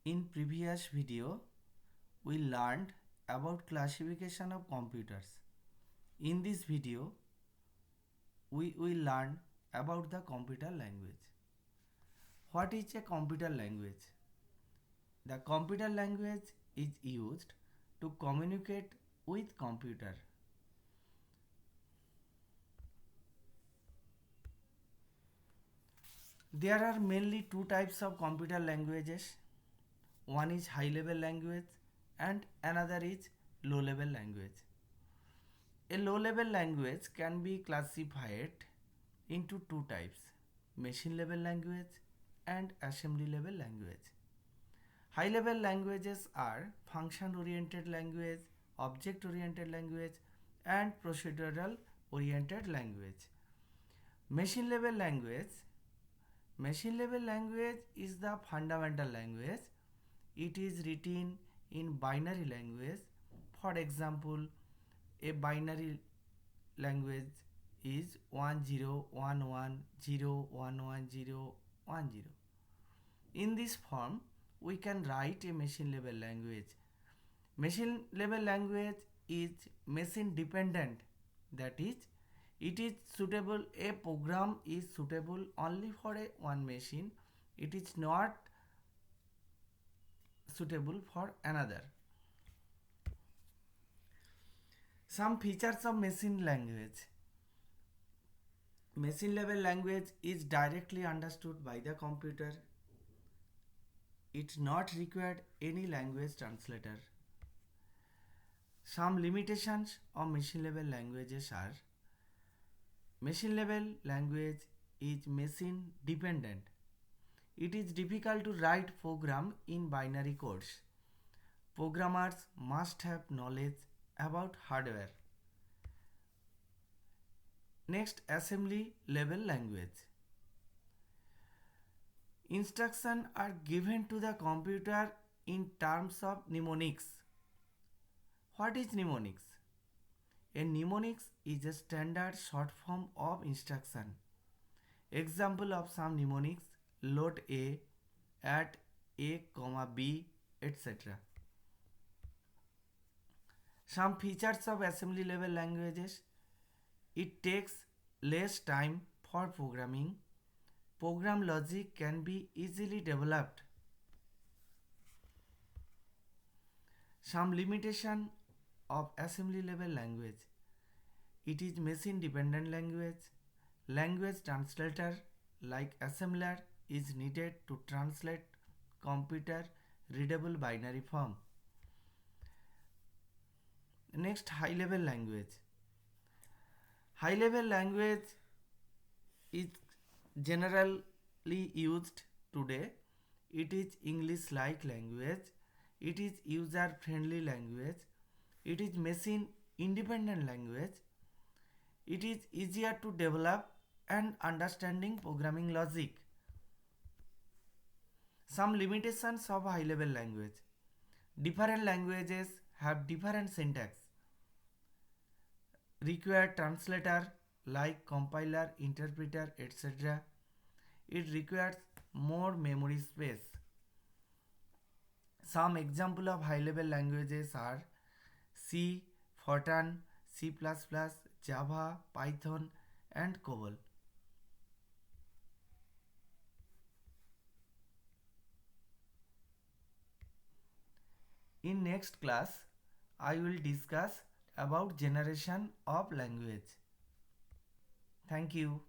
In previous video, we learned about classification of computers. In this video, we will learn about the computer language. What is a computer language? The computer language is used to communicate with computer. There are mainly two types of computer languages. One is high level language and another is low level language. A low level language can be classified into two types: machine level language and assembly level language. High level languages are function oriented language, object oriented language, and procedural oriented language. Machine level language. Machine level language is the fundamental language. It is written in binary language. For example, a binary language is 101101101010. In this form, we can write a machine level language. Machine level language is machine dependent. That is, it is suitable, a program is suitable only for a one machine. It is not suitable for another. Some features of machine language. Machine level language is directly understood by the computer. It not required any language translator. Some limitations of machine level languages are: machine level language is machine dependent. It is difficult to write program in binary codes. Programmers must have knowledge about hardware. Next, assembly level language. Instructions are given to the computer in terms of mnemonics. What is mnemonics? A mnemonics is a standard short form of instruction. Example of some mnemonics: load A, at A, B, etc. Some features of assembly level languages: it takes less time for programming. Program logic can be easily developed. Some limitation of assembly level language: it is machine dependent language. Language translator like assembler is needed to translate computer readable binary form. Next, high level language. High level language is generally used today. It is English like language. It is user friendly language. It is machine independent language. It is easier to develop and understanding programming logic. Some limitations of high level language: different languages have different syntax, require translator like compiler, interpreter, etc. It requires more memory space. Some example of high level languages are C, Fortran, C++, Java, Python and COBOL. In next class, I will discuss about generation of language. Thank you.